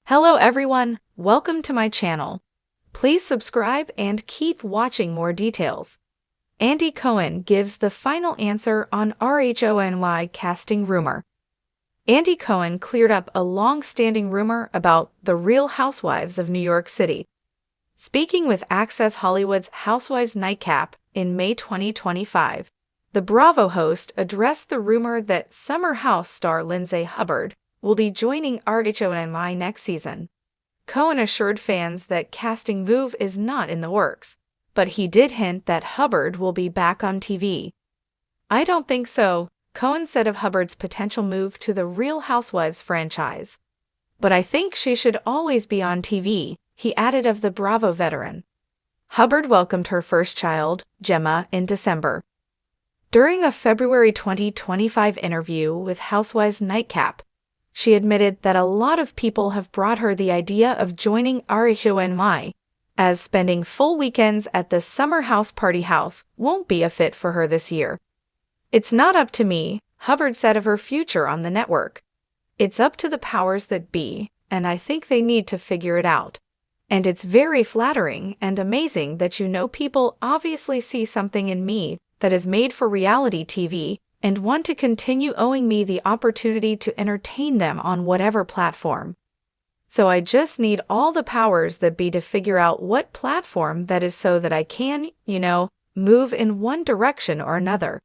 Hello everyone, welcome to my channel. Please subscribe and keep watching more details. Andy Cohen gives the final answer on RHONY casting rumor. Andy Cohen cleared up a long-standing rumor about the Real Housewives of New York City. Speaking with Access Hollywood's Housewives Nightcap in May 2025, the Bravo host addressed the rumor that Summer House star Lindsay Hubbard will be joining RHONY next season. Cohen assured fans that casting move is not in the works, but he did hint that Hubbard will be back on TV. "I don't think so," Cohen said of Hubbard's potential move to the Real Housewives franchise. "But I think she should always be on TV," he added of the Bravo veteran. Hubbard welcomed her first child, Gemma, in December. During a February 2025 interview with Housewives Nightcap, she admitted that a lot of people have brought her the idea of joining RHONY, as spending full weekends at the Summer House Party House won't be a fit for her this year. "It's not up to me," Hubbard said of her future on the network. "It's up to the powers that be, and I think they need to figure it out. And it's very flattering and amazing that people obviously see something in me that is made for reality TV and want to continue owing me the opportunity to entertain them on whatever platform. So I just need all the powers that be to figure out what platform that is so that I can, move in one direction or another."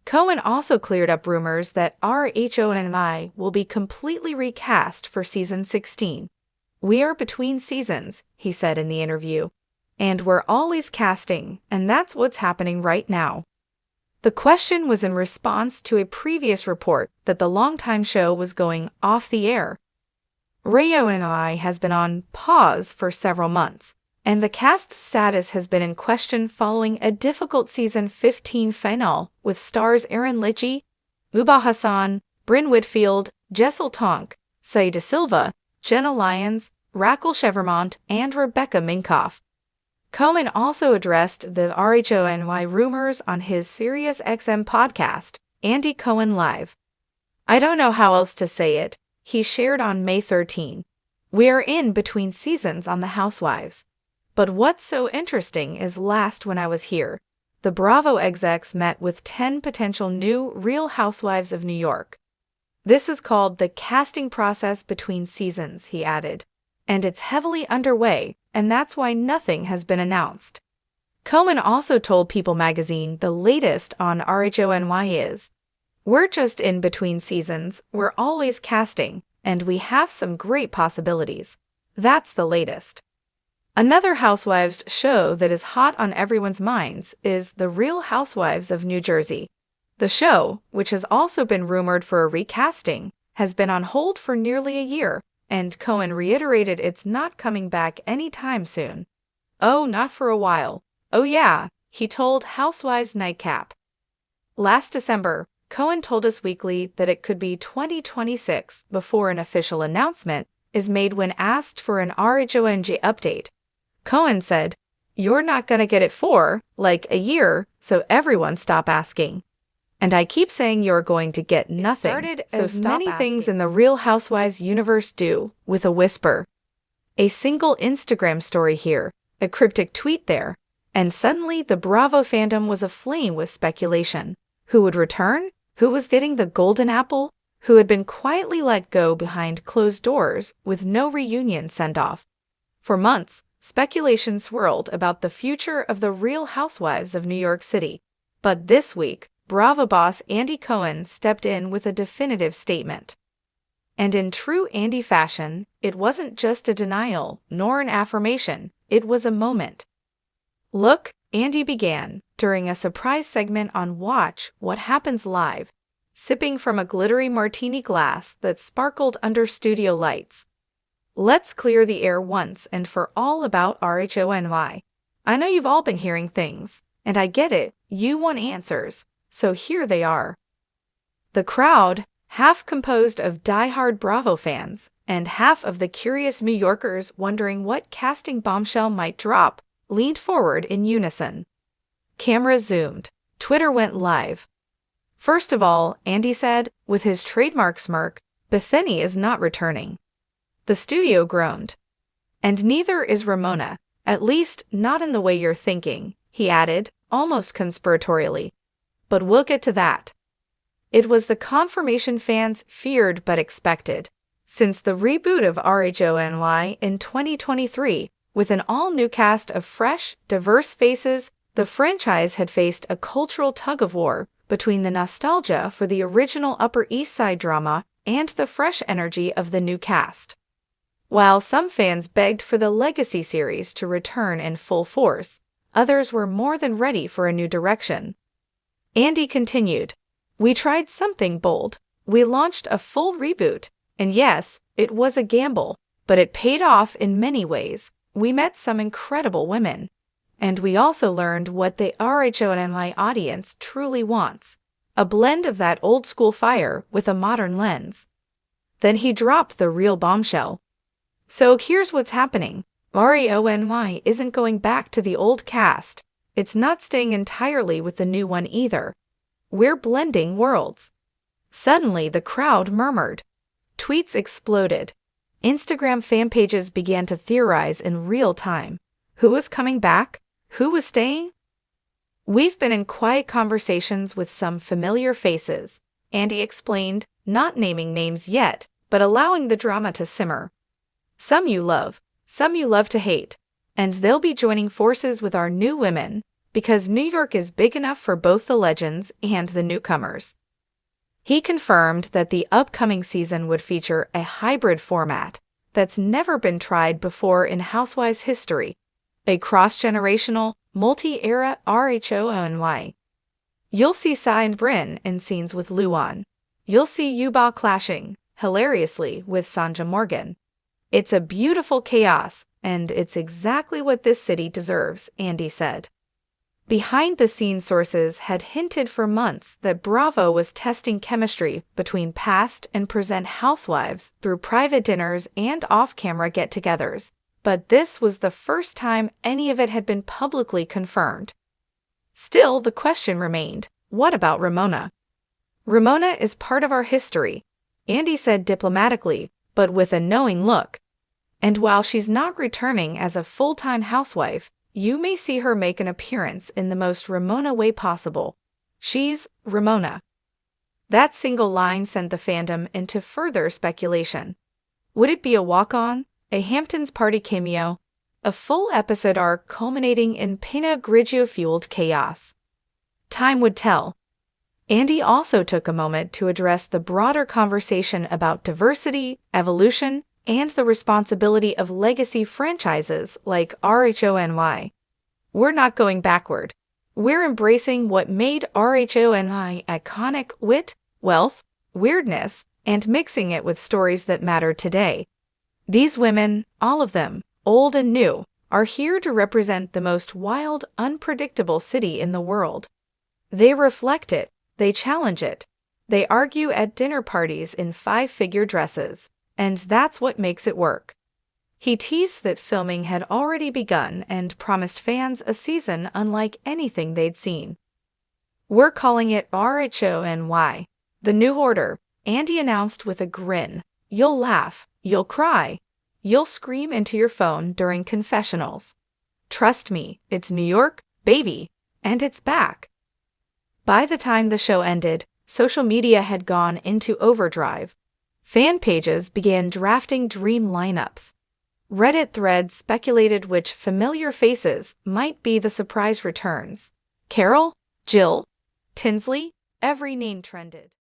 Cohen also cleared up rumors that RHONY will be completely recast for season 16. "We are between seasons," he said in the interview, "and we're always casting, and that's what's happening right now." The question was in response to a previous report that the longtime show was going off the air. RHONY has been on pause for several months, and the cast's status has been in question following a difficult season 15 finale with stars Aaron Litchi, Ubah Hassan, Brynn Whitfield, Jessel Tonk, Saida Silva, Jenna Lyons, Raquel Chevermont, and Rebecca Minkoff. Cohen also addressed the RHONY rumors on his SiriusXM podcast, Andy Cohen Live. "I don't know how else to say it," he shared on May 13. "We are in between seasons on The Housewives. But what's so interesting is last when I was here, the Bravo execs met with 10 potential new Real Housewives of New York. This is called the casting process between seasons," he added, "and it's heavily underway, and that's why nothing has been announced." Cohen also told People magazine the latest on RHONY is, "We're just in between seasons, we're always casting, and we have some great possibilities. That's the latest." Another Housewives show that is hot on everyone's minds is The Real Housewives of New Jersey. The show, which has also been rumored for a recasting, has been on hold for nearly a year, and Cohen reiterated it's not coming back anytime soon. "Oh, not for a while. Oh yeah," he told Housewives Nightcap. Last December, Cohen told Us Weekly that it could be 2026 before an official announcement is made when asked for an RHONY update. Cohen said, "You're not gonna get it for, a year, so everyone stop asking. And I keep saying you're going to get nothing, so stop many asking. Things in the Real Housewives universe do, with a whisper. A single Instagram story here, a cryptic tweet there, and suddenly the Bravo fandom was aflame with speculation. Who would return? Who was getting the golden apple? Who had been quietly let go behind closed doors with no reunion send-off?" For months, speculation swirled about the future of the Real Housewives of New York City. But this week, Bravo boss Andy Cohen stepped in with a definitive statement. And in true Andy fashion, it wasn't just a denial, nor an affirmation, it was a moment. "Look," Andy began, during a surprise segment on Watch What Happens Live, sipping from a glittery martini glass that sparkled under studio lights. "Let's clear the air once and for all about RHONY. I know you've all been hearing things, and I get it, you want answers. So here they are." The crowd, half composed of die-hard Bravo fans and half of the curious New Yorkers wondering what casting bombshell might drop, leaned forward in unison. Cameras zoomed. Twitter went live. "First of all," Andy said, with his trademark smirk, "Bethany is not returning." The studio groaned. And neither is Ramona, at least not in the way you're thinking, he added, almost conspiratorially. But we'll get to that. It was the confirmation fans feared but expected. Since the reboot of RHONY in 2023, with an all-new cast of fresh, diverse faces, the franchise had faced a cultural tug-of-war between the nostalgia for the original Upper East Side drama and the fresh energy of the new cast. While some fans begged for the Legacy series to return in full force, others were more than ready for a new direction. Andy continued, "We tried something bold. We launched a full reboot, and yes, it was a gamble, but it paid off in many ways. We met some incredible women. And we also learned what the RHONY audience truly wants, a blend of that old-school fire with a modern lens." Then he dropped the real bombshell. "So here's what's happening. RHONY isn't going back to the old cast. It's not staying entirely with the new one either. We're blending worlds." Suddenly, the crowd murmured. Tweets exploded. Instagram fan pages began to theorize in real time. Who was coming back? Who was staying? "We've been in quiet conversations with some familiar faces," Andy explained, not naming names yet, but allowing the drama to simmer. "Some you love to hate, and they'll be joining forces with our new women, because New York is big enough for both the legends and the newcomers." He confirmed that the upcoming season would feature a hybrid format that's never been tried before in Housewives history, a cross-generational, multi-era RHONY. You'll see Sai and Brynn in scenes with Luan. You'll see Yuba clashing, hilariously, with Sanja Morgan. "It's a beautiful chaos, and it's exactly what this city deserves," Andy said. Behind-the-scenes sources had hinted for months that Bravo was testing chemistry between past and present housewives through private dinners and off-camera get-togethers, but this was the first time any of it had been publicly confirmed. Still, the question remained, what about Ramona? "Ramona is part of our history," Andy said diplomatically, but with a knowing look. "And while she's not returning as a full-time housewife, you may see her make an appearance in the most Ramona way possible. She's Ramona." That single line sent the fandom into further speculation. Would it be a walk-on, a Hamptons party cameo, a full episode arc culminating in Pinot Grigio-fueled chaos? Time would tell. Andy also took a moment to address the broader conversation about diversity, evolution, and the responsibility of legacy franchises like RHONY. "We're not going backward. We're embracing what made RHONY iconic: wit, wealth, weirdness, and mixing it with stories that matter today. These women, all of them, old and new, are here to represent the most wild, unpredictable city in the world. They reflect it, they challenge it, they argue at dinner parties in five-figure dresses, and that's what makes it work." He teased that filming had already begun and promised fans a season unlike anything they'd seen. "We're calling it RHONY, the new order," Andy announced with a grin. "You'll laugh, you'll cry, you'll scream into your phone during confessionals. Trust me, it's New York, baby, and it's back." By the time the show ended, social media had gone into overdrive. Fan pages began drafting dream lineups. Reddit threads speculated which familiar faces might be the surprise returns. Carol? Jill? Tinsley? Every name trended.